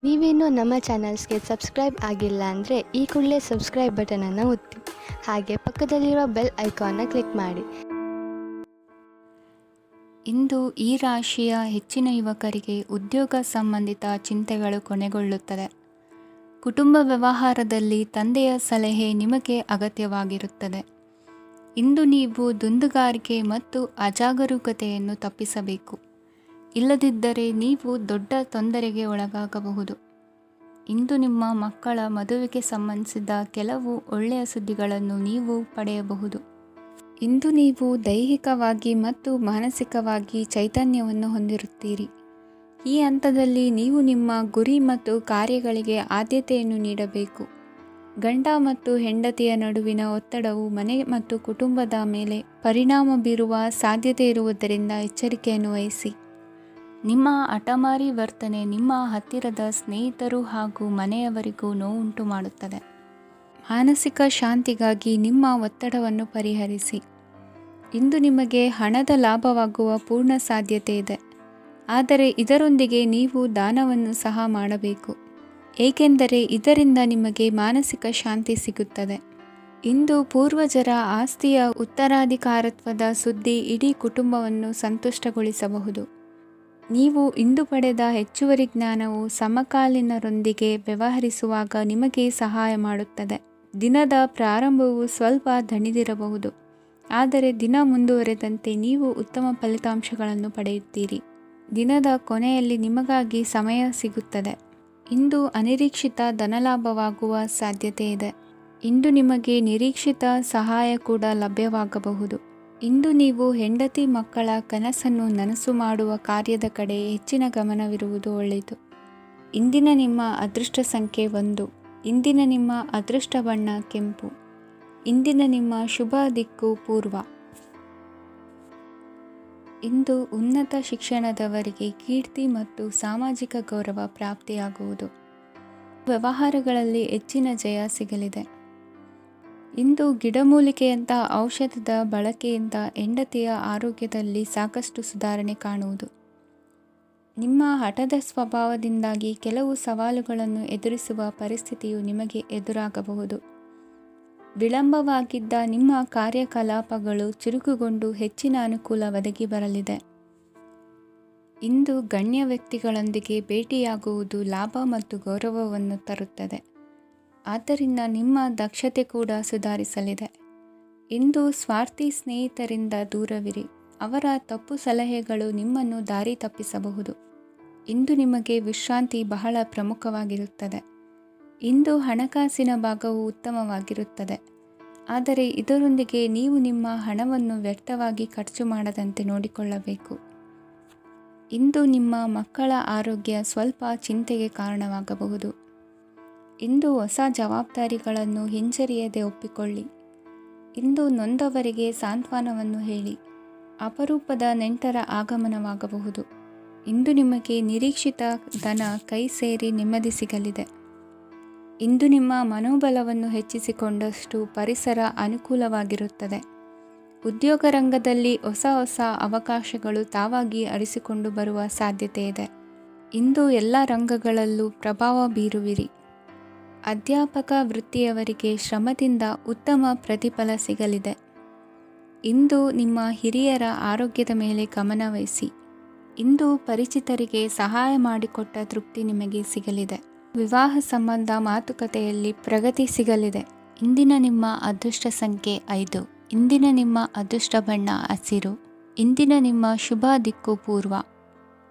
ನೀವೇನೂ ನಮ್ಮ ಚಾನಲ್ಸ್ಗೆ ಸಬ್ಸ್ಕ್ರೈಬ್ ಆಗಿಲ್ಲ ಅಂದರೆ ಈ ಕೂಡಲೇ ಸಬ್ಸ್ಕ್ರೈಬ್ ಬಟನನ್ನು ಒತ್ತಿ, ಹಾಗೆ ಪಕ್ಕದಲ್ಲಿರುವ ಬೆಲ್ ಐಕಾನ್ನ ಕ್ಲಿಕ್ ಮಾಡಿ. ಇಂದು ಈ ರಾಶಿಯ ಹೆಚ್ಚಿನ ಯುವಕರಿಗೆ ಉದ್ಯೋಗ ಸಂಬಂಧಿತ ಚಿಂತೆಗಳು ಕೊನೆಗೊಳ್ಳುತ್ತದೆ. ಕುಟುಂಬ ವ್ಯವಹಾರದಲ್ಲಿ ತಂದೆಯ ಸಲಹೆ ನಿಮಗೆ ಅಗತ್ಯವಾಗಿರುತ್ತದೆ. ಇಂದು ನೀವು ದುಂದುಗಾರಿಕೆ ಮತ್ತು ಅಜಾಗರೂಕತೆಯನ್ನು ತಪ್ಪಿಸಬೇಕು. ಇಲ್ಲದಿದ್ದರೆ ನೀವು ದೊಡ್ಡ ತೊಂದರೆಗೆ ಒಳಗಾಗಬಹುದು. ಇಂದು ನಿಮ್ಮ ಮಕ್ಕಳ ಮದುವೆಗೆ ಸಂಬಂಧಿಸಿದ ಕೆಲವು ಒಳ್ಳೆಯ ಸುದ್ದಿಗಳನ್ನು ನೀವು ಪಡೆಯಬಹುದು. ಇಂದು ನೀವು ದೈಹಿಕವಾಗಿ ಮತ್ತು ಮಾನಸಿಕವಾಗಿ ಚೈತನ್ಯವನ್ನು ಹೊಂದಿರುತ್ತೀರಿ. ಈ ಹಂತದಲ್ಲಿ ನೀವು ನಿಮ್ಮ ಗುರಿ ಮತ್ತು ಕಾರ್ಯಗಳಿಗೆ ಆದ್ಯತೆಯನ್ನು ನೀಡಬೇಕು. ಗಂಡ ಮತ್ತು ಹೆಂಡತಿಯ ನಡುವಿನ ಒತ್ತಡವು ಮನೆ ಮತ್ತು ಕುಟುಂಬದ ಮೇಲೆ ಪರಿಣಾಮ ಬೀರುವ ಸಾಧ್ಯತೆ ಇರುವುದರಿಂದ ಎಚ್ಚರಿಕೆಯನ್ನು ವಹಿಸಿ. ನಿಮ್ಮ ಹಠಮಾರಿ ವರ್ತನೆ ನಿಮ್ಮ ಹತ್ತಿರದ ಸ್ನೇಹಿತರು ಹಾಗೂ ಮನೆಯವರಿಗೂ ನೋವುಂಟು ಮಾಡುತ್ತದೆ. ಮಾನಸಿಕ ಶಾಂತಿಗಾಗಿ ನಿಮ್ಮ ಒತ್ತಡವನ್ನು ಪರಿಹರಿಸಿ. ಇಂದು ನಿಮಗೆ ಹಣದ ಲಾಭವಾಗುವ ಪೂರ್ಣ ಸಾಧ್ಯತೆ ಇದೆ, ಆದರೆ ಇದರೊಂದಿಗೆ ನೀವು ದಾನವನ್ನು ಸಹ ಮಾಡಬೇಕು, ಏಕೆಂದರೆ ಇದರಿಂದ ನಿಮಗೆ ಮಾನಸಿಕ ಶಾಂತಿ ಸಿಗುತ್ತದೆ. ಇಂದು ಪೂರ್ವಜರ ಆಸ್ತಿಯ ಉತ್ತರಾಧಿಕಾರತ್ವದ ಸುದ್ದಿ ಇಡೀ ಕುಟುಂಬವನ್ನು ಸಂತುಷ್ಟಗೊಳಿಸಬಹುದು. ನೀವು ಇಂದು ಪಡೆದ ಹೆಚ್ಚುವರಿ ಜ್ಞಾನವು ಸಮಕಾಲೀನರೊಂದಿಗೆ ವ್ಯವಹರಿಸುವಾಗ ನಿಮಗೆ ಸಹಾಯ ಮಾಡುತ್ತದೆ. ದಿನದ ಪ್ರಾರಂಭವು ಸ್ವಲ್ಪ ದಣಿದಿರಬಹುದು, ಆದರೆ ದಿನ ಮುಂದುವರೆದಂತೆ ನೀವು ಉತ್ತಮ ಫಲಿತಾಂಶಗಳನ್ನು ಪಡೆಯುತ್ತೀರಿ. ದಿನದ ಕೊನೆಯಲ್ಲಿ ನಿಮಗಾಗಿ ಸಮಯ ಸಿಗುತ್ತದೆ. ಇಂದು ಅನಿರೀಕ್ಷಿತ ಧನಲಾಭವಾಗುವ ಸಾಧ್ಯತೆ ಇದೆ. ಇಂದು ನಿಮಗೆ ನಿರೀಕ್ಷಿತ ಸಹಾಯ ಕೂಡ ಲಭ್ಯವಾಗಬಹುದು. ಇಂದು ನೀವು ಹೆಂಡತಿ ಮಕ್ಕಳ ಕನಸನ್ನು ನನಸು ಮಾಡುವ ಕಾರ್ಯದ ಕಡೆ ಹೆಚ್ಚಿನ ಗಮನವಿರುವುದು ಒಳ್ಳೆಯದು. ಇಂದಿನ ನಿಮ್ಮ ಅದೃಷ್ಟ ಸಂಖ್ಯೆ 1. ಇಂದಿನ ನಿಮ್ಮ ಅದೃಷ್ಟ ಬಣ್ಣ ಕೆಂಪು. ಇಂದಿನ ನಿಮ್ಮ ಶುಭ ದಿಕ್ಕು ಪೂರ್ವ. ಇಂದು ಉನ್ನತ ಶಿಕ್ಷಣದವರಿಗೆ ಕೀರ್ತಿ ಮತ್ತು ಸಾಮಾಜಿಕ ಗೌರವ ಪ್ರಾಪ್ತಿಯಾಗುವುದು. ವ್ಯವಹಾರಗಳಲ್ಲಿ ಹೆಚ್ಚಿನ ಜಯ ಸಿಗಲಿದೆ. ಇಂದು ಗಿಡಮೂಲಿಕೆಯಂಥ ಔಷಧದ ಬಳಕೆಯಿಂದ ಹೆಂಡತಿಯ ಆರೋಗ್ಯದಲ್ಲಿ ಸಾಕಷ್ಟು ಸುಧಾರಣೆ ಕಾಣುವುದು. ನಿಮ್ಮ ಹಠದ ಸ್ವಭಾವದಿಂದಾಗಿ ಕೆಲವು ಸವಾಲುಗಳನ್ನು ಎದುರಿಸುವ ಪರಿಸ್ಥಿತಿಯು ನಿಮಗೆ ಎದುರಾಗಬಹುದು. ವಿಳಂಬವಾಗಿದ್ದ ನಿಮ್ಮ ಕಾರ್ಯಕಲಾಪಗಳು ಚುರುಕುಗೊಂಡು ಹೆಚ್ಚಿನ ಅನುಕೂಲ ಒದಗಿ ಬರಲಿದೆ. ಇಂದು ಗಣ್ಯ ವ್ಯಕ್ತಿಗಳೊಂದಿಗೆ ಭೇಟಿಯಾಗುವುದು ಲಾಭ ಮತ್ತು ಗೌರವವನ್ನು ತರುತ್ತದೆ, ಆದ್ದರಿಂದ ನಿಮ್ಮ ದಕ್ಷತೆ ಕೂಡ ಸುಧಾರಿಸಲಿದೆ. ಇಂದು ಸ್ವಾರ್ಥಿ ಸ್ನೇಹಿತರಿಂದ ದೂರವಿರಿ. ಅವರ ತಪ್ಪು ಸಲಹೆಗಳು ನಿಮ್ಮನ್ನು ದಾರಿ ತಪ್ಪಿಸಬಹುದು. ಇಂದು ನಿಮಗೆ ವಿಶ್ರಾಂತಿ ಬಹಳ ಪ್ರಮುಖವಾಗಿರುತ್ತದೆ. ಇಂದು ಹಣಕಾಸಿನ ಭಾಗವು ಉತ್ತಮವಾಗಿರುತ್ತದೆ, ಆದರೆ ಇದರೊಂದಿಗೆ ನೀವು ನಿಮ್ಮ ಹಣವನ್ನು ವ್ಯರ್ಥವಾಗಿ ಖರ್ಚು ಮಾಡದಂತೆ ನೋಡಿಕೊಳ್ಳಬೇಕು. ಇಂದು ನಿಮ್ಮ ಮಕ್ಕಳ ಆರೋಗ್ಯ ಸ್ವಲ್ಪ ಚಿಂತೆಗೆ ಕಾರಣವಾಗಬಹುದು. ಇಂದು ಹೊಸ ಜವಾಬ್ದಾರಿಗಳನ್ನು ಹಿಂಜರಿಯದೆ ಒಪ್ಪಿಕೊಳ್ಳಿ. ಇಂದು ನೊಂದವರಿಗೆ ಸಾಂತ್ವನವನ್ನು ಹೇಳಿ. ಅಪರೂಪದ ನೆಂಟರ ಆಗಮನವಾಗಬಹುದು. ಇಂದು ನಿಮಗೆ ನಿರೀಕ್ಷಿತ ಧನ ಕೈ ಸೇರಿ ನೆಮ್ಮದಿ ಸಿಗಲಿದೆ. ಇಂದು ನಿಮ್ಮ ಮನೋಬಲವನ್ನು ಹೆಚ್ಚಿಸಿಕೊಂಡಷ್ಟು ಪರಿಸರ ಅನುಕೂಲವಾಗಿರುತ್ತದೆ. ಉದ್ಯೋಗ ರಂಗದಲ್ಲಿ ಹೊಸ ಹೊಸ ಅವಕಾಶಗಳು ತಾವಾಗಿ ಅರಿಸಿಕೊಂಡು ಬರುವ ಸಾಧ್ಯತೆ ಇದೆ. ಇಂದು ಎಲ್ಲ ರಂಗಗಳಲ್ಲೂ ಪ್ರಭಾವ ಬೀರುವಿರಿ. ಅಧ್ಯಾಪಕ ವೃತ್ತಿಯವರಿಗೆ ಶ್ರಮದಿಂದ ಉತ್ತಮ ಪ್ರತಿಫಲ ಸಿಗಲಿದೆ. ಇಂದು ನಿಮ್ಮ ಹಿರಿಯರ ಆರೋಗ್ಯದ ಮೇಲೆ ಗಮನವಹಿಸಿ. ಇಂದು ಪರಿಚಿತರಿಗೆ ಸಹಾಯ ಮಾಡಿಕೊಟ್ಟ ತೃಪ್ತಿ ನಿಮಗೆ ಸಿಗಲಿದೆ. ವಿವಾಹ ಸಂಬಂಧ ಮಾತುಕತೆಯಲ್ಲಿ ಪ್ರಗತಿ ಸಿಗಲಿದೆ. ಇಂದಿನ ನಿಮ್ಮ ಅದೃಷ್ಟ ಸಂಖ್ಯೆ 5. ಇಂದಿನ ನಿಮ್ಮ ಅದೃಷ್ಟ ಬಣ್ಣ ಹಸಿರು. ಇಂದಿನ ನಿಮ್ಮ ಶುಭ ದಿಕ್ಕು ಪೂರ್ವ.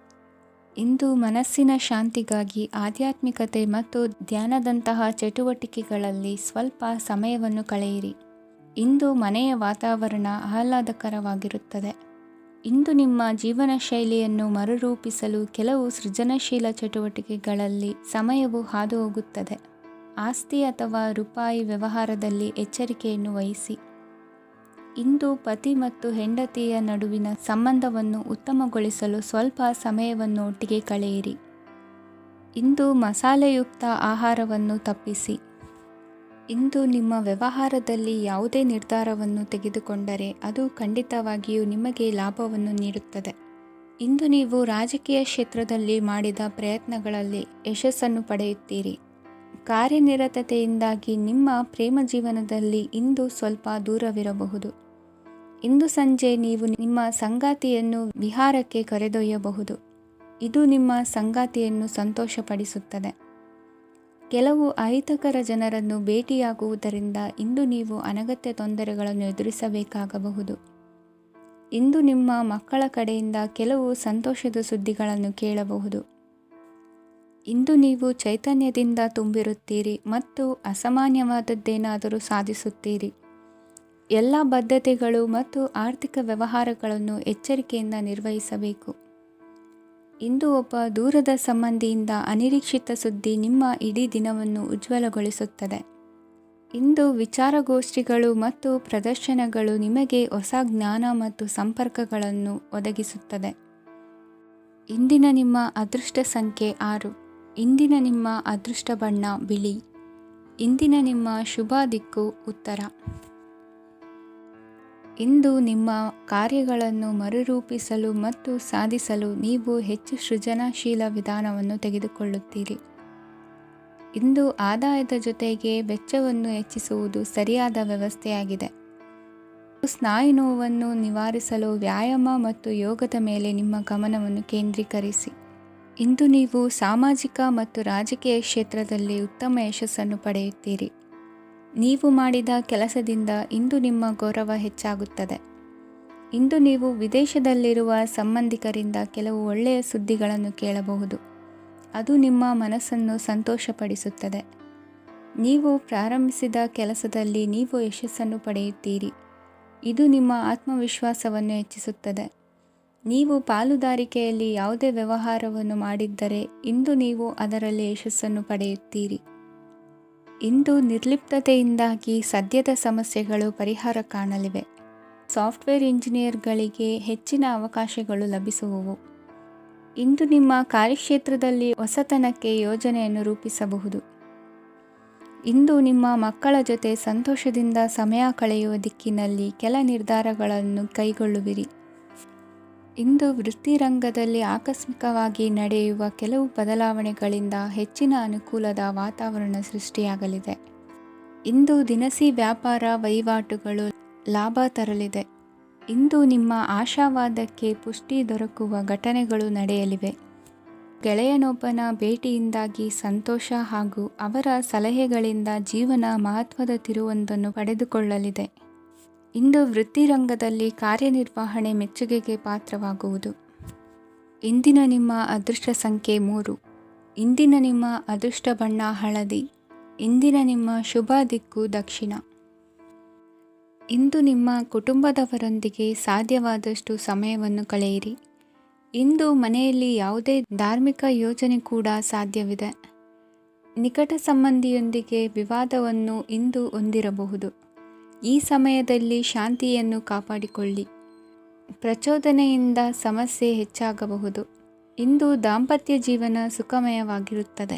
ಇಂದು ಮನಸ್ಸಿನ ಶಾಂತಿಗಾಗಿ ಆಧ್ಯಾತ್ಮಿಕತೆ ಮತ್ತು ಧ್ಯಾನದಂತಹ ಚಟುವಟಿಕೆಗಳಲ್ಲಿ ಸ್ವಲ್ಪ ಸಮಯವನ್ನು ಕಳೆಯಿರಿ. ಇಂದು ಮನೆಯ ವಾತಾವರಣ ಆಹ್ಲಾದಕರವಾಗಿರುತ್ತದೆ. ಇಂದು ನಿಮ್ಮ ಜೀವನ ಶೈಲಿಯನ್ನು ಮರುರೂಪಿಸಲು ಕೆಲವು ಸೃಜನಶೀಲ ಚಟುವಟಿಕೆಗಳಲ್ಲಿ ಸಮಯವು ಹಾದುಹೋಗುತ್ತದೆ. ಆಸ್ತಿ ಅಥವಾ ರೂಪಾಯಿ ವ್ಯವಹಾರದಲ್ಲಿ ಎಚ್ಚರಿಕೆಯನ್ನು ವಹಿಸಿ. ಇಂದು ಪತಿ ಮತ್ತು ಹೆಂಡತಿಯ ನಡುವಿನ ಸಂಬಂಧವನ್ನು ಉತ್ತಮಗೊಳಿಸಲು ಸ್ವಲ್ಪ ಸಮಯವನ್ನು ಒಟ್ಟಿಗೆ ಕಳೆಯಿರಿ. ಇಂದು ಮಸಾಲೆಯುಕ್ತ ಆಹಾರವನ್ನು ತಪ್ಪಿಸಿ. ಇಂದು ನಿಮ್ಮ ವ್ಯವಹಾರದಲ್ಲಿ ಯಾವುದೇ ನಿರ್ಧಾರವನ್ನು ತೆಗೆದುಕೊಂಡರೆ ಅದು ಖಂಡಿತವಾಗಿಯೂ ನಿಮಗೆ ಲಾಭವನ್ನು ನೀಡುತ್ತದೆ. ಇಂದು ನೀವು ರಾಜಕೀಯ ಕ್ಷೇತ್ರದಲ್ಲಿ ಮಾಡಿದ ಪ್ರಯತ್ನಗಳಲ್ಲಿ ಯಶಸ್ಸನ್ನು ಪಡೆಯುತ್ತೀರಿ. ಕಾರ್ಯನಿರತತೆಯಿಂದಾಗಿ ನಿಮ್ಮ ಪ್ರೇಮ ಜೀವನದಲ್ಲಿ ಇಂದು ಸ್ವಲ್ಪ ದೂರವಿರಬಹುದು. ಇಂದು ಸಂಜೆ ನೀವು ನಿಮ್ಮ ಸಂಗಾತಿಯನ್ನು ವಿಹಾರಕ್ಕೆ ಕರೆದೊಯ್ಯಬಹುದು. ಇದು ನಿಮ್ಮ ಸಂಗಾತಿಯನ್ನು ಸಂತೋಷಪಡಿಸುತ್ತದೆ. ಕೆಲವು ಅಹಿತಕರ ಜನರನ್ನು ಭೇಟಿಯಾಗುವುದರಿಂದ ಇಂದು ನೀವು ಅನಗತ್ಯ ತೊಂದರೆಗಳನ್ನು ಎದುರಿಸಬೇಕಾಗಬಹುದು. ಇಂದು ನಿಮ್ಮ ಮಕ್ಕಳ ಕಡೆಯಿಂದ ಕೆಲವು ಸಂತೋಷದ ಸುದ್ದಿಗಳನ್ನು ಕೇಳಬಹುದು. ಇಂದು ನೀವು ಚೈತನ್ಯದಿಂದ ತುಂಬಿರುತ್ತೀರಿ ಮತ್ತು ಅಸಾಮಾನ್ಯವಾದದ್ದೇನಾದರೂ ಸಾಧಿಸುತ್ತೀರಿ. ಎಲ್ಲ ಬದ್ಧತೆಗಳು ಮತ್ತು ಆರ್ಥಿಕ ವ್ಯವಹಾರಗಳನ್ನು ಎಚ್ಚರಿಕೆಯಿಂದ ನಿರ್ವಹಿಸಬೇಕು. ಇಂದು ಒಬ್ಬ ದೂರದ ಸಂಬಂಧಿಯಿಂದ ಅನಿರೀಕ್ಷಿತ ಸುದ್ದಿ ನಿಮ್ಮ ಇಡೀ ದಿನವನ್ನು ಉಜ್ವಲಗೊಳಿಸುತ್ತದೆ. ಇಂದು ವಿಚಾರಗೋಷ್ಠಿಗಳು ಮತ್ತು ಪ್ರದರ್ಶನಗಳು ನಿಮಗೆ ಹೊಸ ಜ್ಞಾನ ಮತ್ತು ಸಂಪರ್ಕಗಳನ್ನು ಒದಗಿಸುತ್ತದೆ. ಇಂದಿನ ನಿಮ್ಮ ಅದೃಷ್ಟ ಸಂಖ್ಯೆ 6. ಇಂದಿನ ನಿಮ್ಮ ಅದೃಷ್ಟ ಬಣ್ಣ ಬಿಳಿ. ಇಂದಿನ ನಿಮ್ಮ ಶುಭ ದಿಕ್ಕು ಉತ್ತರ. ಇಂದು ನಿಮ್ಮ ಕಾರ್ಯಗಳನ್ನು ಮರುರೂಪಿಸಲು ಮತ್ತು ಸಾಧಿಸಲು ನೀವು ಹೆಚ್ಚು ಸೃಜನಶೀಲ ವಿಧಾನವನ್ನು ತೆಗೆದುಕೊಳ್ಳುತ್ತೀರಿ. ಇಂದು ಆದಾಯದ ಜೊತೆಗೆ ವೆಚ್ಚವನ್ನು ಹೆಚ್ಚಿಸುವುದು ಸರಿಯಾದ ವ್ಯವಸ್ಥೆಯಾಗಿದೆ. ಸ್ನಾಯು ನೋವನ್ನು ನಿವಾರಿಸಲು ವ್ಯಾಯಾಮ ಮತ್ತು ಯೋಗದ ಮೇಲೆ ನಿಮ್ಮ ಗಮನವನ್ನು ಕೇಂದ್ರೀಕರಿಸಿ. ಇಂದು ನೀವು ಸಾಮಾಜಿಕ ಮತ್ತು ರಾಜಕೀಯ ಕ್ಷೇತ್ರದಲ್ಲಿ ಉತ್ತಮ ಯಶಸ್ಸನ್ನು ಪಡೆಯುತ್ತೀರಿ. ನೀವು ಮಾಡಿದ ಕೆಲಸದಿಂದ ಇಂದು ನಿಮ್ಮ ಗೌರವ ಹೆಚ್ಚಾಗುತ್ತದೆ. ಇಂದು ನೀವು ವಿದೇಶದಲ್ಲಿರುವ ಸಂಬಂಧಿಕರಿಂದ ಕೆಲವು ಒಳ್ಳೆಯ ಸುದ್ದಿಗಳನ್ನು ಕೇಳಬಹುದು. ಅದು ನಿಮ್ಮ ಮನಸ್ಸನ್ನು ಸಂತೋಷಪಡಿಸುತ್ತದೆ. ನೀವು ಪ್ರಾರಂಭಿಸಿದ ಕೆಲಸದಲ್ಲಿ ನೀವು ಯಶಸ್ಸನ್ನು ಪಡೆಯುತ್ತೀರಿ. ಇದು ನಿಮ್ಮ ಆತ್ಮವಿಶ್ವಾಸವನ್ನು ಹೆಚ್ಚಿಸುತ್ತದೆ. ನೀವು ಪಾಲುದಾರಿಕೆಯಲ್ಲಿ ಯಾವುದೇ ವ್ಯವಹಾರವನ್ನು ಮಾಡಿದ್ದರೆ ಇಂದು ನೀವು ಅದರಲ್ಲಿ ಯಶಸ್ಸನ್ನು ಪಡೆಯುತ್ತೀರಿ. ಇಂದು ನಿರ್ಲಿಪ್ತತೆಯಿಂದಾಗಿ ಸದ್ಯದ ಸಮಸ್ಯೆಗಳು ಪರಿಹಾರ ಕಾಣಲಿವೆ. ಸಾಫ್ಟ್ವೇರ್ ಇಂಜಿನಿಯರ್ಗಳಿಗೆ ಹೆಚ್ಚಿನ ಅವಕಾಶಗಳು ಲಭಿಸುವವು. ಇಂದು ನಿಮ್ಮ ಕಾರ್ಯಕ್ಷೇತ್ರದಲ್ಲಿ ಹೊಸತನಕ್ಕೆ ಯೋಜನೆಯನ್ನು ರೂಪಿಸಬಹುದು. ಇಂದು ನಿಮ್ಮ ಮಕ್ಕಳ ಜೊತೆ ಸಂತೋಷದಿಂದ ಸಮಯ ಕಳೆಯುವ ದಿಕ್ಕಿನಲ್ಲಿ ಕೆಲ ನಿರ್ಧಾರಗಳನ್ನು ಕೈಗೊಳ್ಳುವಿರಿ. ಇಂದು ವೃತ್ತಿರಂಗದಲ್ಲಿ ಆಕಸ್ಮಿಕವಾಗಿ ನಡೆಯುವ ಕೆಲವು ಬದಲಾವಣೆಗಳಿಂದ ಹೆಚ್ಚಿನ ಅನುಕೂಲದ ವಾತಾವರಣ ಸೃಷ್ಟಿಯಾಗಲಿದೆ. ಇಂದು ದಿನಸಿ ವ್ಯಾಪಾರ ವಹಿವಾಟುಗಳು ಲಾಭ ತರಲಿದೆ. ಇಂದು ನಿಮ್ಮ ಆಶಾವಾದಕ್ಕೆ ಪುಷ್ಟಿ ದೊರಕುವ ಘಟನೆಗಳು ನಡೆಯಲಿವೆ. ಗೆಳೆಯನೊಬ್ಬನ ಭೇಟಿಯಿಂದಾಗಿ ಸಂತೋಷ ಹಾಗೂ ಅವರ ಸಲಹೆಗಳಿಂದ ಜೀವನ ಮಹತ್ವದ ತಿರುವೊಂದನ್ನು ಪಡೆದುಕೊಳ್ಳಲಿದೆ. ಇಂದು ವೃತ್ತಿರಂಗದಲ್ಲಿ ಕಾರ್ಯನಿರ್ವಹಣೆ ಮೆಚ್ಚುಗೆಗೆ ಪಾತ್ರವಾಗುವುದು. ಇಂದಿನ ನಿಮ್ಮ ಅದೃಷ್ಟ ಸಂಖ್ಯೆ 3. ಇಂದಿನ ನಿಮ್ಮ ಅದೃಷ್ಟ ಬಣ್ಣ ಹಳದಿ. ಇಂದಿನ ನಿಮ್ಮ ಶುಭ ದಿಕ್ಕು ದಕ್ಷಿಣ. ಇಂದು ನಿಮ್ಮ ಕುಟುಂಬದವರೊಂದಿಗೆ ಸಾಧ್ಯವಾದಷ್ಟು ಸಮಯವನ್ನು ಕಳೆಯಿರಿ. ಇಂದು ಮನೆಯಲ್ಲಿ ಯಾವುದೇ ಧಾರ್ಮಿಕ ಯೋಜನೆ ಕೂಡ ಸಾಧ್ಯವಿದೆ. ನಿಕಟ ಸಂಬಂಧಿಯೊಂದಿಗೆ ವಿವಾದವನ್ನು ಇಂದು ಹೊಂದಿರಬಹುದು. ಈ ಸಮಯದಲ್ಲಿ ಶಾಂತಿಯನ್ನು ಕಾಪಾಡಿಕೊಳ್ಳಿ. ಪ್ರಚೋದನೆಯಿಂದ ಸಮಸ್ಯೆ ಹೆಚ್ಚಾಗಬಹುದು. ಇಂದು ದಾಂಪತ್ಯ ಜೀವನ ಸುಖಮಯವಾಗಿರುತ್ತದೆ.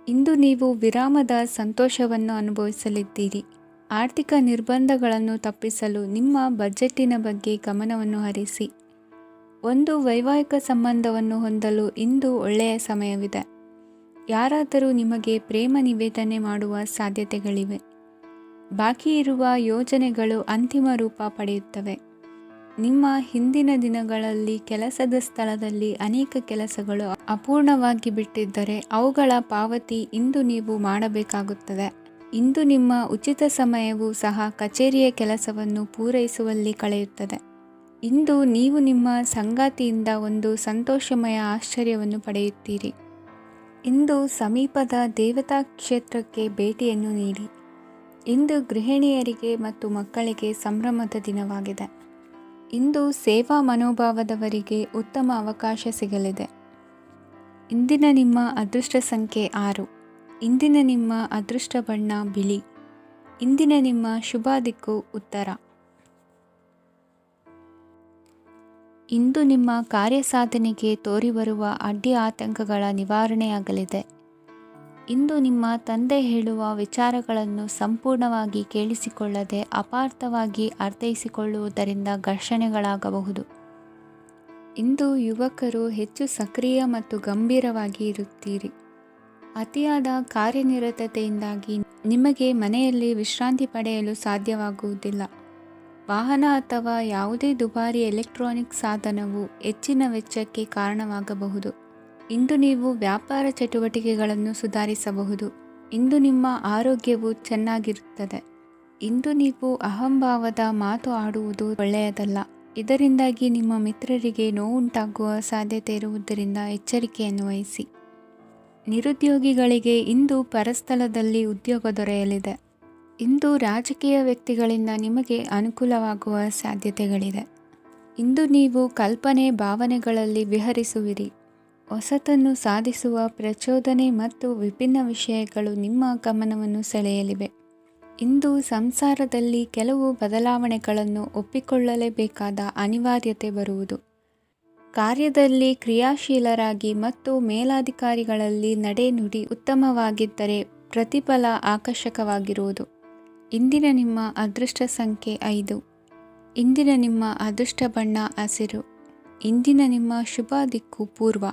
ಇಂದು ನೀವು ವಿರಾಮದ ಸಂತೋಷವನ್ನು ಅನುಭವಿಸಲಿದ್ದೀರಿ. ಆರ್ಥಿಕ ನಿರ್ಬಂಧಗಳನ್ನು ತಪ್ಪಿಸಲು ನಿಮ್ಮ ಬಜೆಟ್ಟಿನ ಬಗ್ಗೆ ಗಮನವನ್ನು ಹರಿಸಿ. ಒಂದು ವೈವಾಹಿಕ ಸಂಬಂಧವನ್ನು ಹೊಂದಲು ಇಂದು ಒಳ್ಳೆಯ ಸಮಯವಿದೆ. ಯಾರಾದರೂ ನಿಮಗೆ ಪ್ರೇಮ ನಿವೇದನೆ ಮಾಡುವ ಸಾಧ್ಯತೆಗಳಿವೆ. ಬಾಕಿ ಇರುವ ಯೋಜನೆಗಳು ಅಂತಿಮ ರೂಪ ಪಡೆಯುತ್ತವೆ. ನಿಮ್ಮ ಹಿಂದಿನ ದಿನಗಳಲ್ಲಿ ಕೆಲಸದ ಸ್ಥಳದಲ್ಲಿ ಅನೇಕ ಕೆಲಸಗಳು ಅಪೂರ್ಣವಾಗಿ ಬಿಟ್ಟಿದ್ದರೆ ಅವುಗಳ ಪಾವತಿ ಇಂದು ನೀವು ಮಾಡಬೇಕಾಗುತ್ತದೆ. ಇಂದು ನಿಮ್ಮ ಉಚಿತ ಸಮಯವು ಸಹ ಕಚೇರಿಯ ಕೆಲಸವನ್ನು ಪೂರೈಸುವಲ್ಲಿ ಕಳೆಯುತ್ತದೆ. ಇಂದು ನೀವು ನಿಮ್ಮ ಸಂಗಾತಿಯಿಂದ ಒಂದು ಸಂತೋಷಮಯ ಆಶ್ಚರ್ಯವನ್ನು ಪಡೆಯುತ್ತೀರಿ. ಇಂದು ಸಮೀಪದ ದೇವತಾ ಕ್ಷೇತ್ರಕ್ಕೆ ಭೇಟಿಯನ್ನು ನೀಡಿ. ಇಂದು ಗೃಹಿಣಿಯರಿಗೆ ಮತ್ತು ಮಕ್ಕಳಿಗೆ ಸಂಭ್ರಮದ ದಿನವಾಗಿದೆ. ಇಂದು ಸೇವಾ ಮನೋಭಾವದವರಿಗೆ ಉತ್ತಮ ಅವಕಾಶ ಸಿಗಲಿದೆ. ಇಂದಿನ ನಿಮ್ಮ ಅದೃಷ್ಟ ಸಂಖ್ಯೆ 6. ಇಂದಿನ ನಿಮ್ಮ ಅದೃಷ್ಟ ಬಣ್ಣ ಬಿಳಿ. ಇಂದಿನ ನಿಮ್ಮ ಶುಭ ದಿಕ್ಕು ಉತ್ತರ. ಇಂದು ನಿಮ್ಮ ಕಾರ್ಯಸಾಧನೆಗೆ ತೋರಿಬರುವ ಅಡ್ಡಿ ಆತಂಕಗಳ ನಿವಾರಣೆಯಾಗಲಿದೆ. ಇಂದು ನಿಮ್ಮ ತಂದೆ ಹೇಳುವ ವಿಚಾರಗಳನ್ನು ಸಂಪೂರ್ಣವಾಗಿ ಕೇಳಿಸಿಕೊಳ್ಳದೆ ಅಪಾರ್ಥವಾಗಿ ಅರ್ಥೈಸಿಕೊಳ್ಳುವುದರಿಂದ ಘರ್ಷಣೆಗಳಾಗಬಹುದು. ಇಂದು ಯುವಕರು ಹೆಚ್ಚು ಸಕ್ರಿಯ ಮತ್ತು ಗಂಭೀರವಾಗಿ ಇರುತ್ತೀರಿ. ಅತಿಯಾದ ಕಾರ್ಯನಿರತತೆಯಿಂದಾಗಿ ನಿಮಗೆ ಮನೆಯಲ್ಲಿ ವಿಶ್ರಾಂತಿ ಪಡೆಯಲು ಸಾಧ್ಯವಾಗುವುದಿಲ್ಲ. ವಾಹನ ಅಥವಾ ಯಾವುದೇ ದುಬಾರಿ ಎಲೆಕ್ಟ್ರಾನಿಕ್ ಸಾಧನವು ಹೆಚ್ಚಿನ ವೆಚ್ಚಕ್ಕೆ ಕಾರಣವಾಗಬಹುದು. ಇಂದು ನೀವು ವ್ಯಾಪಾರ ಚಟುವಟಿಕೆಗಳನ್ನು ಸುಧಾರಿಸಬಹುದು. ಇಂದು ನಿಮ್ಮ ಆರೋಗ್ಯವು ಚೆನ್ನಾಗಿರುತ್ತದೆ. ಇಂದು ನೀವು ಅಹಂಭಾವದ ಮಾತು ಆಡುವುದು ಒಳ್ಳೆಯದಲ್ಲ. ಇದರಿಂದಾಗಿ ನಿಮ್ಮ ಮಿತ್ರರಿಗೆ ನೋವುಂಟಾಗುವ ಸಾಧ್ಯತೆ ಇರುವುದರಿಂದ ಎಚ್ಚರಿಕೆಯನ್ನು ವಹಿಸಿ. ನಿರುದ್ಯೋಗಿಗಳಿಗೆ ಇಂದು ಪರಸ್ಥಳದಲ್ಲಿ ಉದ್ಯೋಗ ದೊರೆಯಲಿದೆ. ಇಂದು ರಾಜಕೀಯ ವ್ಯಕ್ತಿಗಳಿಂದ ನಿಮಗೆ ಅನುಕೂಲವಾಗುವ ಸಾಧ್ಯತೆಗಳಿದೆ. ಇಂದು ನೀವು ಕಲ್ಪನೆ ಭಾವನೆಗಳಲ್ಲಿ ವಿಹರಿಸುವಿರಿ. ಹೊಸತನ್ನು ಸಾಧಿಸುವ ಪ್ರಚೋದನೆ ಮತ್ತು ವಿಭಿನ್ನ ವಿಷಯಗಳು ನಿಮ್ಮ ಗಮನವನ್ನು ಸೆಳೆಯಲಿವೆ. ಇಂದು ಸಂಸಾರದಲ್ಲಿ ಕೆಲವು ಬದಲಾವಣೆಗಳನ್ನು ಒಪ್ಪಿಕೊಳ್ಳಲೇಬೇಕಾದ ಅನಿವಾರ್ಯತೆ ಬರುವುದು. ಕಾರ್ಯದಲ್ಲಿ ಕ್ರಿಯಾಶೀಲರಾಗಿ ಮತ್ತು ಮೇಲಾಧಿಕಾರಿಗಳಲ್ಲಿ ನಡೆನುಡಿ ಉತ್ತಮವಾಗಿದ್ದರೆ ಪ್ರತಿಫಲ ಆಕರ್ಷಕವಾಗಿರುವುದು. ಇಂದಿನ ನಿಮ್ಮ ಅದೃಷ್ಟ ಸಂಖ್ಯೆ 5. ಇಂದಿನ ನಿಮ್ಮ ಅದೃಷ್ಟ ಬಣ್ಣ ಹಸಿರು. ಇಂದಿನ ನಿಮ್ಮ ಶುಭ ದಿಕ್ಕು ಪೂರ್ವ.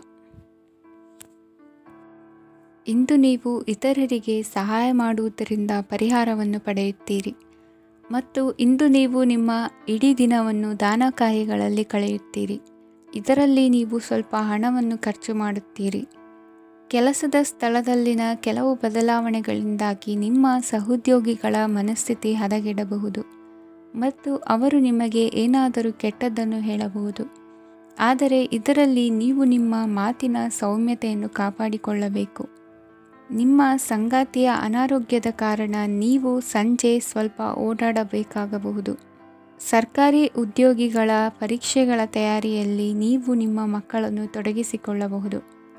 ಇಂದು ನೀವು ಇತರರಿಗೆ ಸಹಾಯ ಮಾಡುವುದರಿಂದ ಪರಿಹಾರವನ್ನು ಪಡೆಯುತ್ತೀರಿ ಮತ್ತು ಇಂದು ನೀವು ನಿಮ್ಮ ಇಡೀ ದಿನವನ್ನು ದಾನ ಕಾರ್ಯಗಳಲ್ಲಿ ಕಳೆಯುತ್ತೀರಿ. ಇದರಲ್ಲಿ ನೀವು ಸ್ವಲ್ಪ ಹಣವನ್ನು ಖರ್ಚು ಮಾಡುತ್ತೀರಿ. ಕೆಲಸದ ಸ್ಥಳದಲ್ಲಿನ ಕೆಲವು ಬದಲಾವಣೆಗಳಿಂದಾಗಿ ನಿಮ್ಮ ಸಹೋದ್ಯೋಗಿಗಳ ಮನಸ್ಥಿತಿ ಹದಗೆಡಬಹುದು ಮತ್ತು ಅವರು ನಿಮಗೆ ಏನಾದರೂ ಕೆಟ್ಟದ್ದನ್ನು ಹೇಳಬಹುದು. ಆದರೆ ಇದರಲ್ಲಿ ನೀವು ನಿಮ್ಮ ಮಾತಿನ ಸೌಮ್ಯತೆಯನ್ನು ಕಾಪಾಡಿಕೊಳ್ಳಬೇಕು. ನಿಮ್ಮ ಸಂಗಾತಿಯ ಅನಾರೋಗ್ಯದ ಕಾರಣ ನೀವು ಸಂಜೆ ಸ್ವಲ್ಪ ಓಡಾಡಬೇಕಾಗಬಹುದು. ಸರ್ಕಾರಿ ಉದ್ಯೋಗಿಗಳ ಪರೀಕ್ಷೆಗಳ ತಯಾರಿಯಲ್ಲಿ ನೀವು ನಿಮ್ಮ ಮಕ್ಕಳನ್ನು ತೊಡಗಿಸಿಕೊಳ್ಳಬಹುದು.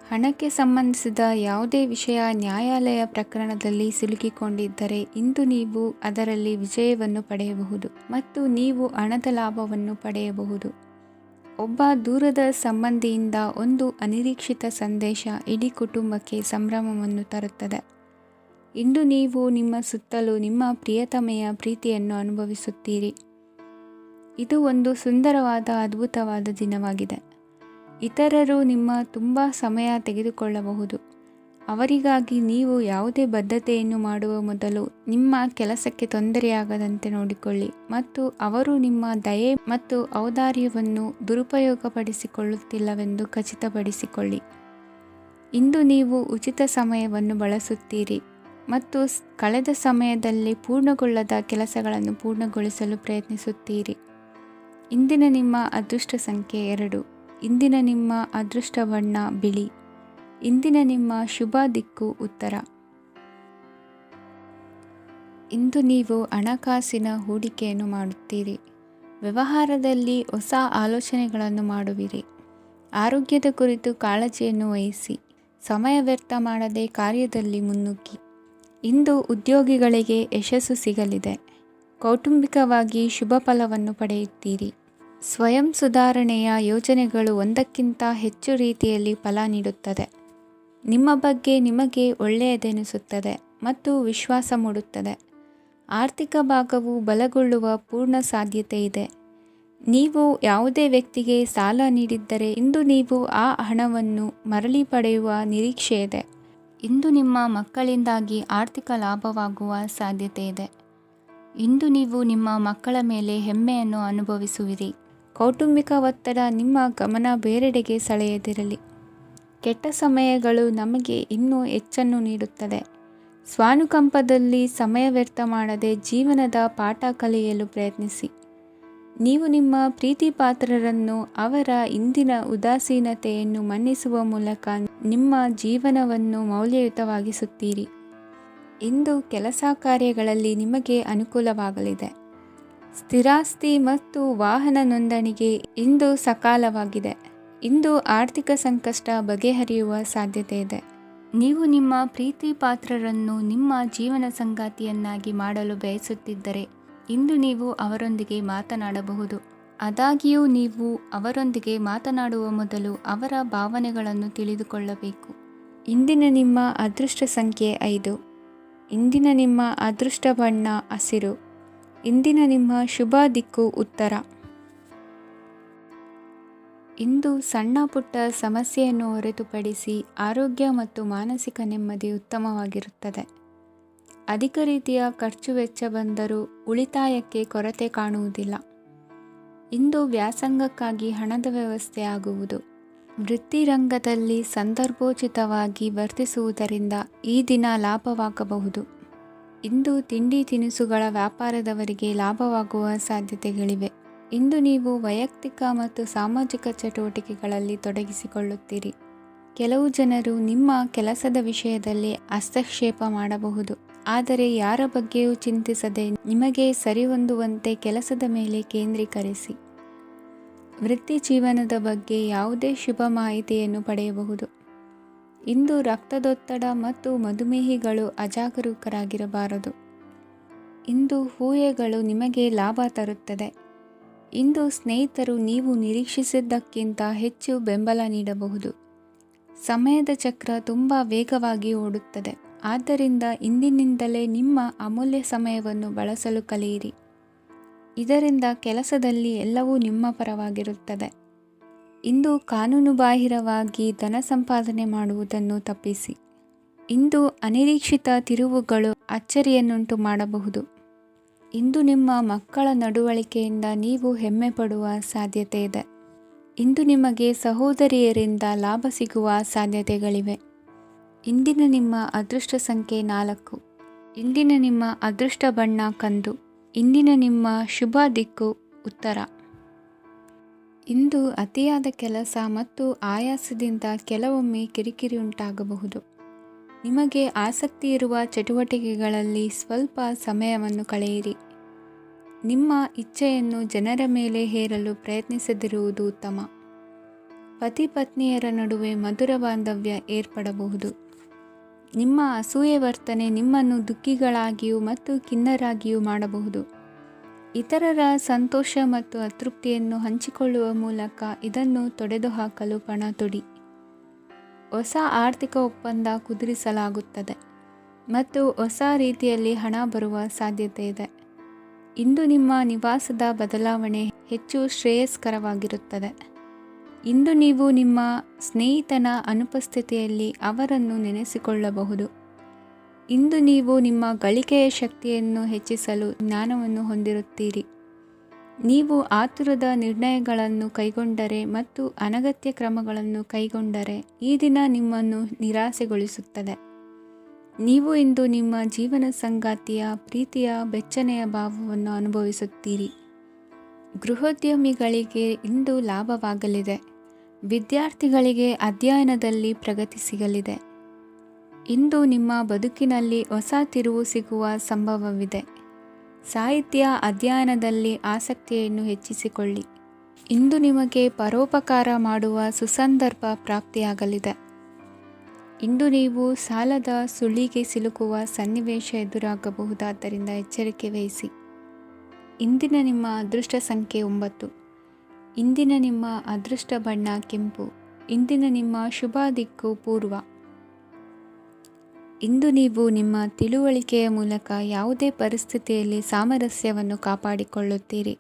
ಹಣಕ್ಕೆ ಸಂಬಂಧಿಸಿದ ಯಾವುದೇ ವಿಷಯ ನ್ಯಾಯಾಲಯ ಪ್ರಕರಣದಲ್ಲಿ ಸಿಲುಕಿಕೊಂಡಿದ್ದರೆ ಇಂದು ನೀವು ಅದರಲ್ಲಿ ವಿಜಯವನ್ನು ಪಡೆಯಬಹುದು ಮತ್ತು ನೀವು ಹಣದ ಲಾಭವನ್ನು ಪಡೆಯಬಹುದು. ಒಬ್ಬ ದೂರದ ಸಂಬಂಧಿಯಿಂದ ಒಂದು ಅನಿರೀಕ್ಷಿತ ಸಂದೇಶ ಇಡೀ ಕುಟುಂಬಕ್ಕೆ ಸಂಭ್ರಮವನ್ನು ತರುತ್ತದೆ. ಇಂದು ನೀವು ನಿಮ್ಮ ಸುತ್ತಲೂ ನಿಮ್ಮ ಪ್ರಿಯತಮೆಯ ಪ್ರೀತಿಯನ್ನು ಅನುಭವಿಸುತ್ತೀರಿ. ಇದು ಒಂದು ಸುಂದರವಾದ ಅದ್ಭುತವಾದ ದಿನವಾಗಿದೆ. ಇತರರು ನಿಮ್ಮ ತುಂಬ ಸಮಯ ತೆಗೆದುಕೊಳ್ಳಬಹುದು. ಅವರಿಗಾಗಿ ನೀವು ಯಾವುದೇ ಬದ್ಧತೆಯನ್ನು ಮಾಡುವ ಮೊದಲು ನಿಮ್ಮ ಕೆಲಸಕ್ಕೆ ತೊಂದರೆಯಾಗದಂತೆ ನೋಡಿಕೊಳ್ಳಿ ಮತ್ತು ಅವರು ನಿಮ್ಮ ದಯೆ ಮತ್ತು ಔದಾರ್ಯವನ್ನು ದುರುಪಯೋಗಪಡಿಸಿಕೊಳ್ಳುತ್ತಿಲ್ಲವೆಂದು ಖಚಿತಪಡಿಸಿಕೊಳ್ಳಿ. ಇಂದು ನೀವು ಉಚಿತ ಸಮಯವನ್ನು ಬಳಸುತ್ತೀರಿ ಮತ್ತು ಕಳೆದ ಸಮಯದಲ್ಲಿ ಪೂರ್ಣಗೊಳ್ಳದ ಕೆಲಸಗಳನ್ನು ಪೂರ್ಣಗೊಳಿಸಲು ಪ್ರಯತ್ನಿಸುತ್ತೀರಿ. ಇಂದಿನ ನಿಮ್ಮ ಅದೃಷ್ಟ ಸಂಖ್ಯೆ 2. ಇಂದಿನ ನಿಮ್ಮ ಅದೃಷ್ಟ ಬಣ್ಣ ಬಿಳಿ. ಇಂದಿನ ನಿಮ್ಮ ಶುಭ ದಿಕ್ಕು ಉತ್ತರ. ಇಂದು ನೀವು ಹಣಕಾಸಿನ ಹೂಡಿಕೆಯನ್ನು ಮಾಡುತ್ತೀರಿ. ವ್ಯವಹಾರದಲ್ಲಿ ಹೊಸ ಆಲೋಚನೆಗಳನ್ನು ಮಾಡುವಿರಿ. ಆರೋಗ್ಯದ ಕುರಿತು ಕಾಳಜಿಯನ್ನು ವಹಿಸಿ. ಸಮಯ ವ್ಯರ್ಥ ಮಾಡದೆ ಕಾರ್ಯದಲ್ಲಿ ಮುನ್ನುಗ್ಗಿ. ಇಂದು ಉದ್ಯೋಗಿಗಳಿಗೆ ಯಶಸ್ಸು ಸಿಗಲಿದೆ. ಕೌಟುಂಬಿಕವಾಗಿ ಶುಭ ಫಲವನ್ನು ಪಡೆಯುತ್ತೀರಿ. ಸ್ವಯಂ ಸುಧಾರಣೆಯ ಯೋಜನೆಗಳು ಒಂದಕ್ಕಿಂತ ಹೆಚ್ಚು ರೀತಿಯಲ್ಲಿ ಫಲ ನೀಡುತ್ತದೆ. ನಿಮ್ಮ ಬಗ್ಗೆ ನಿಮಗೆ ಒಳ್ಳೆಯದೆನಿಸುತ್ತದೆ ಮತ್ತು ವಿಶ್ವಾಸ ಮೂಡುತ್ತದೆ. ಆರ್ಥಿಕ ಭಾಗವು ಬಲಗೊಳ್ಳುವ ಪೂರ್ಣ ಸಾಧ್ಯತೆ ಇದೆ. ನೀವು ಯಾವುದೇ ವ್ಯಕ್ತಿಗೆ ಸಾಲ ನೀಡಿದ್ದರೆ ಇಂದು ನೀವು ಆ ಹಣವನ್ನು ಮರಳಿ ಪಡೆಯುವ ನಿರೀಕ್ಷೆ ಇದೆ. ಇಂದು ನಿಮ್ಮ ಮಕ್ಕಳಿಂದಾಗಿ ಆರ್ಥಿಕ ಲಾಭವಾಗುವ ಸಾಧ್ಯತೆ ಇದೆ. ಇಂದು ನೀವು ನಿಮ್ಮ ಮಕ್ಕಳ ಮೇಲೆ ಹೆಮ್ಮೆಯನ್ನು ಅನುಭವಿಸುವಿರಿ. ಕೌಟುಂಬಿಕ ಒತ್ತಡ ನಿಮ್ಮ ಗಮನ ಬೇರೆಡೆಗೆ ಸೆಳೆಯದಿರಲಿ. ಕೆಟ್ಟ ಸಮಯಗಳು ನಮಗೆ ಇನ್ನೂ ಹೆಚ್ಚನ್ನು ನೀಡುತ್ತದೆ. ಸ್ವಾನುಕಂಪದಲ್ಲಿ ಸಮಯ ವ್ಯರ್ಥ ಮಾಡದೆ ಜೀವನದ ಪಾಠ ಕಲಿಯಲು ಪ್ರಯತ್ನಿಸಿ. ನೀವು ನಿಮ್ಮ ಪ್ರೀತಿ ಪಾತ್ರರನ್ನು ಅವರ ಇಂದಿನ ಉದಾಸೀನತೆಯನ್ನು ಮನ್ನಿಸುವ ಮೂಲಕ ನಿಮ್ಮ ಜೀವನವನ್ನು ಮೌಲ್ಯಯುತವಾಗಿಸುತ್ತೀರಿ. ಇಂದು ಕೆಲಸ ಕಾರ್ಯಗಳಲ್ಲಿ ನಿಮಗೆ ಅನುಕೂಲವಾಗಲಿದೆ. ಸ್ಥಿರಾಸ್ತಿ ಮತ್ತು ವಾಹನ ನೋಂದಣಿಗೆ ಇಂದು ಸಕಾಲವಾಗಿದೆ. ಇಂದು ಆರ್ಥಿಕ ಸಂಕಷ್ಟ ಬಗೆಹರಿಯುವ ಸಾಧ್ಯತೆ ಇದೆ. ನೀವು ನಿಮ್ಮ ಪ್ರೀತಿ ಪಾತ್ರರನ್ನು ನಿಮ್ಮ ಜೀವನ ಸಂಗಾತಿಯನ್ನಾಗಿ ಮಾಡಲು ಬಯಸುತ್ತಿದ್ದರೆ ಇಂದು ನೀವು ಅವರೊಂದಿಗೆ ಮಾತನಾಡಬಹುದು. ಆದಾಗ್ಯೂ ನೀವು ಅವರೊಂದಿಗೆ ಮಾತನಾಡುವ ಮೊದಲು ಅವರ ಭಾವನೆಗಳನ್ನು ತಿಳಿದುಕೊಳ್ಳಬೇಕು. ಇಂದಿನ ನಿಮ್ಮ ಅದೃಷ್ಟ ಸಂಖ್ಯೆ 5. ಇಂದಿನ ನಿಮ್ಮ ಅದೃಷ್ಟ ಬಣ್ಣ ಹಸಿರು. ಇಂದಿನ ನಿಮ್ಮ ಶುಭ ದಿಕ್ಕು ಉತ್ತರ. ಇಂದು ಸಣ್ಣ ಪುಟ್ಟ ಸಮಸ್ಯೆಯನ್ನು ಹೊರತುಪಡಿಸಿ ಆರೋಗ್ಯ ಮತ್ತು ಮಾನಸಿಕ ನೆಮ್ಮದಿ ಉತ್ತಮವಾಗಿರುತ್ತದೆ. ಅಧಿಕ ರೀತಿಯ ಖರ್ಚು ವೆಚ್ಚ ಬಂದರೂ ಉಳಿತಾಯಕ್ಕೆ ಕೊರತೆ ಕಾಣುವುದಿಲ್ಲ. ಇಂದು ವ್ಯಾಸಂಗಕ್ಕಾಗಿ ಹಣದ ವ್ಯವಸ್ಥೆ ಆಗುವುದು. ವೃತ್ತಿರಂಗದಲ್ಲಿ ಸಂದರ್ಭೋಚಿತವಾಗಿ ವರ್ತಿಸುವುದರಿಂದ ಈ ದಿನ ಲಾಭವಾಗಬಹುದು. ಇಂದು ತಿಂಡಿ ತಿನಿಸುಗಳ ವ್ಯಾಪಾರದವರಿಗೆ ಲಾಭವಾಗುವ ಸಾಧ್ಯತೆಗಳಿವೆ. ಇಂದು ನೀವು ವೈಯಕ್ತಿಕ ಮತ್ತು ಸಾಮಾಜಿಕ ಚಟುವಟಿಕೆಗಳಲ್ಲಿ ತೊಡಗಿಸಿಕೊಳ್ಳುತ್ತೀರಿ. ಕೆಲವು ಜನರು ನಿಮ್ಮ ಕೆಲಸದ ವಿಷಯದಲ್ಲಿ ಹಸ್ತಕ್ಷೇಪ ಮಾಡಬಹುದು, ಆದರೆ ಯಾರ ಬಗ್ಗೆಯೂ ಚಿಂತಿಸದೆ ನಿಮಗೆ ಸರಿಹೊಂದುವಂತೆ ಕೆಲಸದ ಮೇಲೆ ಕೇಂದ್ರೀಕರಿಸಿ. ವೃತ್ತಿ ಜೀವನದ ಬಗ್ಗೆ ಯಾವುದೇ ಶುಭ ಮಾಹಿತಿಯನ್ನು ಪಡೆಯಬಹುದು. ಇಂದು ರಕ್ತದೊತ್ತಡ ಮತ್ತು ಮಧುಮೇಹಿಗಳು ಅಜಾಗರೂಕರಾಗಿರಬಾರದು. ಇಂದು ಊಹೆಗಳು ನಿಮಗೆ ಲಾಭ ತರುತ್ತದೆ. ಇಂದು ಸ್ನೇಹಿತರು ನೀವು ನಿರೀಕ್ಷಿಸಿದ್ದಕ್ಕಿಂತ ಹೆಚ್ಚು ಬೆಂಬಲ ನೀಡಬಹುದು. ಸಮಯದ ಚಕ್ರ ತುಂಬ ವೇಗವಾಗಿ ಓಡುತ್ತದೆ. ಆದ್ದರಿಂದ ಇಂದಿನಿಂದಲೇ ನಿಮ್ಮ ಅಮೂಲ್ಯ ಸಮಯವನ್ನು ಬಳಸಲು ಕಲಿಯಿರಿ. ಇದರಿಂದ ಕೆಲಸದಲ್ಲಿ ಎಲ್ಲವೂ ನಿಮ್ಮ ಪರವಾಗಿರುತ್ತದೆ. ಇಂದು ಕಾನೂನುಬಾಹಿರವಾಗಿ ಧನ ಸಂಪಾದನೆ ಮಾಡುವುದನ್ನು ತಪ್ಪಿಸಿ. ಇಂದು ಅನಿರೀಕ್ಷಿತ ತಿರುವುಗಳು ಅಚ್ಚರಿಯನ್ನುಂಟು ಮಾಡಬಹುದು. ಇಂದು ನಿಮ್ಮ ಮಕ್ಕಳ ನಡವಳಿಕೆಯಿಂದ ನೀವು ಹೆಮ್ಮೆ ಪಡುವ ಸಾಧ್ಯತೆ ಇದೆ. ಇಂದು ನಿಮಗೆ ಸಹೋದರಿಯರಿಂದ ಲಾಭ ಸಿಗುವ ಸಾಧ್ಯತೆಗಳಿವೆ. ಇಂದಿನ ನಿಮ್ಮ ಅದೃಷ್ಟ ಸಂಖ್ಯೆ 4. ಇಂದಿನ ನಿಮ್ಮ ಅದೃಷ್ಟ ಬಣ್ಣ ಕಂದು. ಇಂದಿನ ನಿಮ್ಮ ಶುಭ ದಿಕ್ಕು ಉತ್ತರ. ಇಂದು ಅತಿಯಾದ ಕೆಲಸ ಮತ್ತು ಆಯಾಸದಿಂದ ಕೆಲವೊಮ್ಮೆ ಕಿರಿಕಿರಿ ಉಂಟಾಗಬಹುದು. ನಿಮಗೆ ಆಸಕ್ತಿ ಇರುವ ಚಟುವಟಿಕೆಗಳಲ್ಲಿ ಸ್ವಲ್ಪ ಸಮಯವನ್ನು ಕಳೆಯಿರಿ. ನಿಮ್ಮ ಇಚ್ಛೆಯನ್ನು ಜನರ ಮೇಲೆ ಹೇರಲು ಪ್ರಯತ್ನಿಸದಿರುವುದು ಉತ್ತಮ. ಪತಿ ಪತ್ನಿಯರ ನಡುವೆ ಮಧುರ ಬಾಂಧವ್ಯ ಏರ್ಪಡಬಹುದು. ನಿಮ್ಮ ಅಸೂಯೆ ವರ್ತನೆ ನಿಮ್ಮನ್ನು ದುಃಖಿಗಳಾಗಿಯೂ ಮತ್ತು ಖಿನ್ನರಾಗಿಯೂ ಮಾಡಬಹುದು. ಇತರರ ಸಂತೋಷ ಮತ್ತು ಅತೃಪ್ತಿಯನ್ನು ಹಂಚಿಕೊಳ್ಳುವ ಮೂಲಕ ಇದನ್ನು ತೊಡೆದುಹಾಕಲು ಪಣ ತೊಡಿ. ಹೊಸ ಆರ್ಥಿಕ ಒಪ್ಪಂದ ಕುದುರಿಸಲಾಗುತ್ತದೆ ಮತ್ತು ಹೊಸ ರೀತಿಯಲ್ಲಿ ಹಣ ಬರುವ ಸಾಧ್ಯತೆ ಇದೆ. ಇಂದು ನಿಮ್ಮ ನಿವಾಸದ ಬದಲಾವಣೆ ಹೆಚ್ಚು ಶ್ರೇಯಸ್ಕರವಾಗಿರುತ್ತದೆ. ಇಂದು ನೀವು ನಿಮ್ಮ ಸ್ನೇಹಿತನ ಅನುಪಸ್ಥಿತಿಯಲ್ಲಿ ಅವರನ್ನು ನೆನೆಸಿಕೊಳ್ಳಬಹುದು. ಇಂದು ನೀವು ನಿಮ್ಮ ಗಳಿಕೆಯ ಶಕ್ತಿಯನ್ನು ಹೆಚ್ಚಿಸಲು ಜ್ಞಾನವನ್ನು ಹೊಂದಿರುತ್ತೀರಿ. ನೀವು ಆತುರದ ನಿರ್ಣಯಗಳನ್ನು ಕೈಗೊಂಡರೆ ಮತ್ತು ಅನಗತ್ಯ ಕ್ರಮಗಳನ್ನು ಕೈಗೊಂಡರೆ ಈ ದಿನ ನಿಮ್ಮನ್ನು ನಿರಾಸೆಗೊಳಿಸುತ್ತದೆ. ನೀವು ಇಂದು ನಿಮ್ಮ ಜೀವನ ಸಂಗಾತಿಯ ಪ್ರೀತಿಯ ಬೆಚ್ಚನೆಯ ಭಾವವನ್ನು ಅನುಭವಿಸುತ್ತೀರಿ. ಗೃಹೋದ್ಯಮಿಗಳಿಗೆ ಇಂದು ಲಾಭವಾಗಲಿದೆ. ವಿದ್ಯಾರ್ಥಿಗಳಿಗೆ ಅಧ್ಯಯನದಲ್ಲಿ ಪ್ರಗತಿ ಸಿಗಲಿದೆ. ಇಂದು ನಿಮ್ಮ ಬದುಕಿನಲ್ಲಿ ಹೊಸ ತಿರುವು ಸಿಗುವ ಸಂಭವವಿದೆ. ಸಾಹಿತ್ಯ ಅಧ್ಯಯನದಲ್ಲಿ ಆಸಕ್ತಿಯನ್ನು ಹೆಚ್ಚಿಸಿಕೊಳ್ಳಿ. ಇಂದು ನಿಮಗೆ ಪರೋಪಕಾರ ಮಾಡುವ ಸುಸಂದರ್ಭ ಪ್ರಾಪ್ತಿಯಾಗಲಿದೆ. ಇಂದು ನೀವು ಸಾಲದ ಸುಳಿಗೆ ಸಿಲುಕುವ ಸನ್ನಿವೇಶ ಎದುರಾಗಬಹುದಾದ್ದರಿಂದ ಎಚ್ಚರಿಕೆ ವಹಿಸಿ. ಇಂದಿನ ನಿಮ್ಮ ಅದೃಷ್ಟ ಸಂಖ್ಯೆ 9. ಇಂದಿನ ನಿಮ್ಮ ಅದೃಷ್ಟ ಬಣ್ಣ ಕೆಂಪು. ಇಂದಿನ ನಿಮ್ಮ ಶುಭ ದಿಕ್ಕು ಪೂರ್ವ. ಇಂದು ನೀವು ನಿಮ್ಮ ತಿಳುವಳಿಕೆಯ ಮೂಲಕ ಯಾವುದೇ ಪರಿಸ್ಥಿತಿಯಲ್ಲಿ ಸಾಮರಸ್ಯವನ್ನು ಕಾಪಾಡಿಕೊಳ್ಳುತ್ತೀರಿ.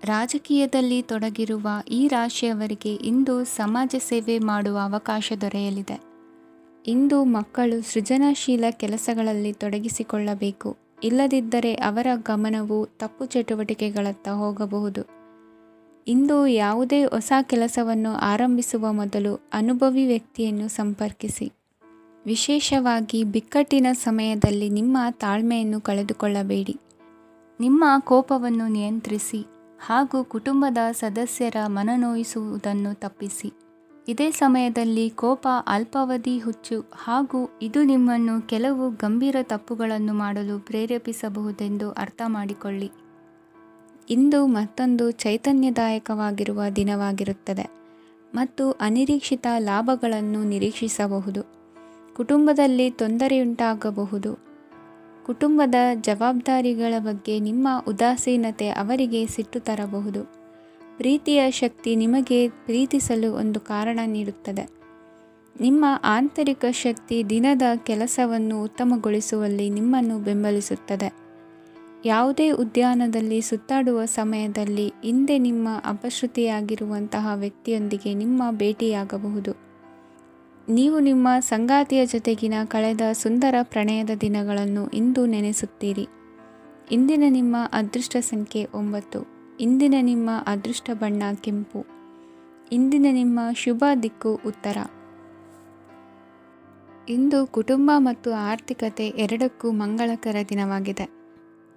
ರಾಜಕೀಯದಲ್ಲಿ ತೊಡಗಿರುವ ಈ ರಾಶಿಯವರಿಗೆ ಇಂದು ಸಮಾಜ ಸೇವೆ ಮಾಡುವ ಅವಕಾಶ ದೊರೆಯಲಿದೆ. ಇಂದು ಮಕ್ಕಳು ಸೃಜನಶೀಲ ಕೆಲಸಗಳಲ್ಲಿ ತೊಡಗಿಸಿಕೊಳ್ಳಬೇಕು. ಇಲ್ಲದಿದ್ದರೆ ಅವರ ಗಮನವು ತಪ್ಪು ಚಟುವಟಿಕೆಗಳತ್ತ ಹೋಗಬಹುದು. ಇಂದು ಯಾವುದೇ ಹೊಸ ಕೆಲಸವನ್ನು ಆರಂಭಿಸುವ ಮೊದಲು ಅನುಭವಿ ವ್ಯಕ್ತಿಯನ್ನು ಸಂಪರ್ಕಿಸಿ. ವಿಶೇಷವಾಗಿ ಬಿಕ್ಕಟ್ಟಿನ ಸಮಯದಲ್ಲಿ ನಿಮ್ಮ ತಾಳ್ಮೆಯನ್ನು ಕಳೆದುಕೊಳ್ಳಬೇಡಿ. ನಿಮ್ಮ ಕೋಪವನ್ನು ನಿಯಂತ್ರಿಸಿ ಹಾಗೂ ಕುಟುಂಬದ ಸದಸ್ಯರ ಮನನೋಯಿಸುವುದನ್ನು ತಪ್ಪಿಸಿ. ಇದೇ ಸಮಯದಲ್ಲಿ ಕೋಪ ಅಲ್ಪಾವಧಿ ಹುಚ್ಚು ಹಾಗೂ ಇದು ನಿಮ್ಮನ್ನು ಕೆಲವು ಗಂಭೀರ ತಪ್ಪುಗಳನ್ನು ಮಾಡಲು ಪ್ರೇರೇಪಿಸಬಹುದೆಂದು ಅರ್ಥ ಮಾಡಿಕೊಳ್ಳಿ. ಇಂದು ಮತ್ತೊಂದು ಚೈತನ್ಯದಾಯಕವಾಗಿರುವ ದಿನವಾಗಿರುತ್ತದೆ ಮತ್ತು ಅನಿರೀಕ್ಷಿತ ಲಾಭಗಳನ್ನು ನಿರೀಕ್ಷಿಸಬಹುದು. ಕುಟುಂಬದಲ್ಲಿ ತೊಂದರೆಯುಂಟಾಗಬಹುದು. ಕುಟುಂಬದ ಜವಾಬ್ದಾರಿಗಳ ಬಗ್ಗೆ ನಿಮ್ಮ ಉದಾಸೀನತೆ ಅವರಿಗೆ ಸಿಟ್ಟು ತರಬಹುದು. ಪ್ರೀತಿಯ ಶಕ್ತಿ ನಿಮಗೆ ಪ್ರೀತಿಸಲು ಒಂದು ಕಾರಣ ನೀಡುತ್ತದೆ. ನಿಮ್ಮ ಆಂತರಿಕ ಶಕ್ತಿ ದಿನದ ಕೆಲಸವನ್ನು ಉತ್ತಮಗೊಳಿಸುವಲ್ಲಿ ನಿಮ್ಮನ್ನು ಬೆಂಬಲಿಸುತ್ತದೆ. ಯಾವುದೇ ಉದ್ಯಾನದಲ್ಲಿ ಸುತ್ತಾಡುವ ಸಮಯದಲ್ಲಿ ಹಿಂದೆ ನಿಮ್ಮ ಅಪಶ್ರುತಿಯಾಗಿರುವಂತಹ ವ್ಯಕ್ತಿಯೊಂದಿಗೆ ನಿಮ್ಮ ಭೇಟಿಯಾಗಬಹುದು. ನೀವು ನಿಮ್ಮ ಸಂಗಾತಿಯ ಜೊತೆಗಿನ ಕಳೆದ ಸುಂದರ ಪ್ರಣಯದ ದಿನಗಳನ್ನು ಇಂದು ನೆನೆಸುತ್ತೀರಿ. ಇಂದಿನ ನಿಮ್ಮ ಅದೃಷ್ಟ ಸಂಖ್ಯೆ 9. ಇಂದಿನ ನಿಮ್ಮ ಅದೃಷ್ಟ ಬಣ್ಣ ಕೆಂಪು. ಇಂದಿನ ನಿಮ್ಮ ಶುಭ ದಿಕ್ಕು ಉತ್ತರ. ಇಂದು ಕುಟುಂಬ ಮತ್ತು ಆರ್ಥಿಕತೆ ಎರಡಕ್ಕೂ ಮಂಗಳಕರ ದಿನವಾಗಿದೆ.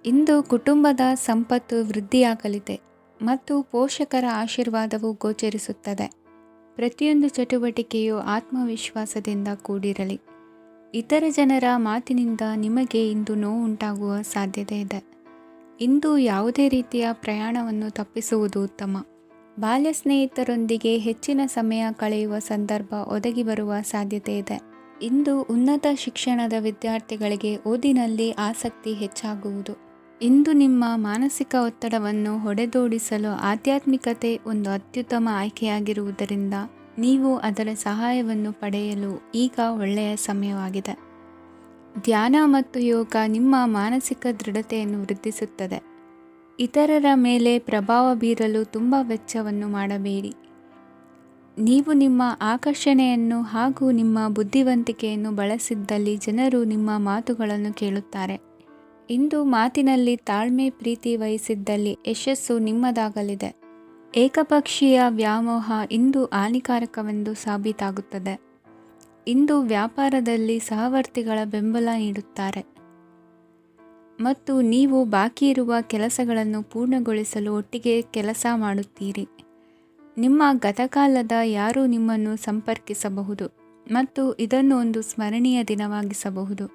ಇಂದು ಕುಟುಂಬದ ಸಂಪತ್ತು ವೃದ್ಧಿಯಾಗಲಿದೆ ಮತ್ತು ಪೋಷಕರ ಆಶೀರ್ವಾದವು ಗೋಚರಿಸುತ್ತದೆ. ಪ್ರತಿಯೊಂದು ಚಟುವಟಿಕೆಯು ಆತ್ಮವಿಶ್ವಾಸದಿಂದ ಕೂಡಿರಲಿ. ಇತರ ಜನರ ಮಾತಿನಿಂದ ನಿಮಗೆ ಇಂದು ನೋವು ಉಂಟಾಗುವ ಸಾಧ್ಯತೆ ಇದೆ. ಇಂದು ಯಾವುದೇ ರೀತಿಯ ಪ್ರಯಾಣವನ್ನು ತಪ್ಪಿಸುವುದು ಉತ್ತಮ. ಬಾಲ್ಯ ಸ್ನೇಹಿತರೊಂದಿಗೆ ಹೆಚ್ಚಿನ ಸಮಯ ಕಳೆಯುವ ಸಂದರ್ಭ ಒದಗಿ ಬರುವ ಸಾಧ್ಯತೆ ಇದೆ. ಇಂದು ಉನ್ನತ ಶಿಕ್ಷಣದ ವಿದ್ಯಾರ್ಥಿಗಳಿಗೆ ಓದಿನಲ್ಲಿ ಆಸಕ್ತಿ ಹೆಚ್ಚಾಗುವುದು. ಇಂದು ನಿಮ್ಮ ಮಾನಸಿಕ ಒತ್ತಡವನ್ನು ಹೊಡೆದೋಡಿಸಲು ಆಧ್ಯಾತ್ಮಿಕತೆ ಒಂದು ಅತ್ಯುತ್ತಮ ಆಯ್ಕೆಯಾಗಿರುವುದರಿಂದ ನೀವು ಅದರ ಸಹಾಯವನ್ನು ಪಡೆಯಲು ಈಗ ಒಳ್ಳೆಯ ಸಮಯವಾಗಿದೆ. ಧ್ಯಾನ ಮತ್ತು ಯೋಗ ನಿಮ್ಮ ಮಾನಸಿಕ ದೃಢತೆಯನ್ನು ವೃದ್ಧಿಸುತ್ತದೆ. ಇತರರ ಮೇಲೆ ಪ್ರಭಾವ ಬೀರಲು ತುಂಬ ವೆಚ್ಚವನ್ನು ಮಾಡಬೇಡಿ. ನೀವು ನಿಮ್ಮ ಆಕರ್ಷಣೆಯನ್ನು ಹಾಗೂ ನಿಮ್ಮ ಬುದ್ಧಿವಂತಿಕೆಯನ್ನು ಬಳಸಿದ್ದಲ್ಲಿ ಜನರು ನಿಮ್ಮ ಮಾತುಗಳನ್ನು ಕೇಳುತ್ತಾರೆ. ಇಂದು ಮಾತಿನಲ್ಲಿ ತಾಳ್ಮೆ ಪ್ರೀತಿ ವಹಿಸಿದ್ದಲ್ಲಿ ಯಶಸ್ಸು ನಿಮ್ಮದಾಗಲಿದೆ. ಏಕಪಕ್ಷೀಯ ವ್ಯಾಮೋಹ ಇಂದು ಹಾನಿಕಾರಕವೆಂದು ಸಾಬೀತಾಗುತ್ತದೆ. ಇಂದು ವ್ಯಾಪಾರದಲ್ಲಿ ಸಹವರ್ತಿಗಳ ಬೆಂಬಲ ನೀಡುತ್ತಾರೆ ಮತ್ತು ನೀವು ಬಾಕಿ ಇರುವ ಕೆಲಸಗಳನ್ನು ಪೂರ್ಣಗೊಳಿಸಲು ಒಟ್ಟಿಗೆ ಕೆಲಸ ಮಾಡುತ್ತೀರಿ. ನಿಮ್ಮ ಗತಕಾಲದ ಯಾರೂ ನಿಮ್ಮನ್ನು ಸಂಪರ್ಕಿಸಬಹುದು ಮತ್ತು ಇದನ್ನು ಒಂದು ಸ್ಮರಣೀಯ ದಿನವಾಗಿಸಬಹುದು.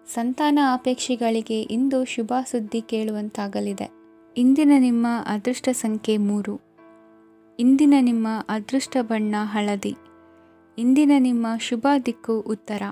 ಸಂತಾನ ಅಪೇಕ್ಷಿಗಳಿಗೆ ಇಂದು ಶುಭ ಸುದ್ದಿ ಕೇಳುವಂತಾಗಲಿದೆ. ಇಂದಿನ ನಿಮ್ಮ ಅದೃಷ್ಟ ಸಂಖ್ಯೆ 3. ಇಂದಿನ ನಿಮ್ಮ ಅದೃಷ್ಟ ಬಣ್ಣ ಹಳದಿ. ಇಂದಿನ ನಿಮ್ಮ ಶುಭ ದಿಕ್ಕು ಉತ್ತರ.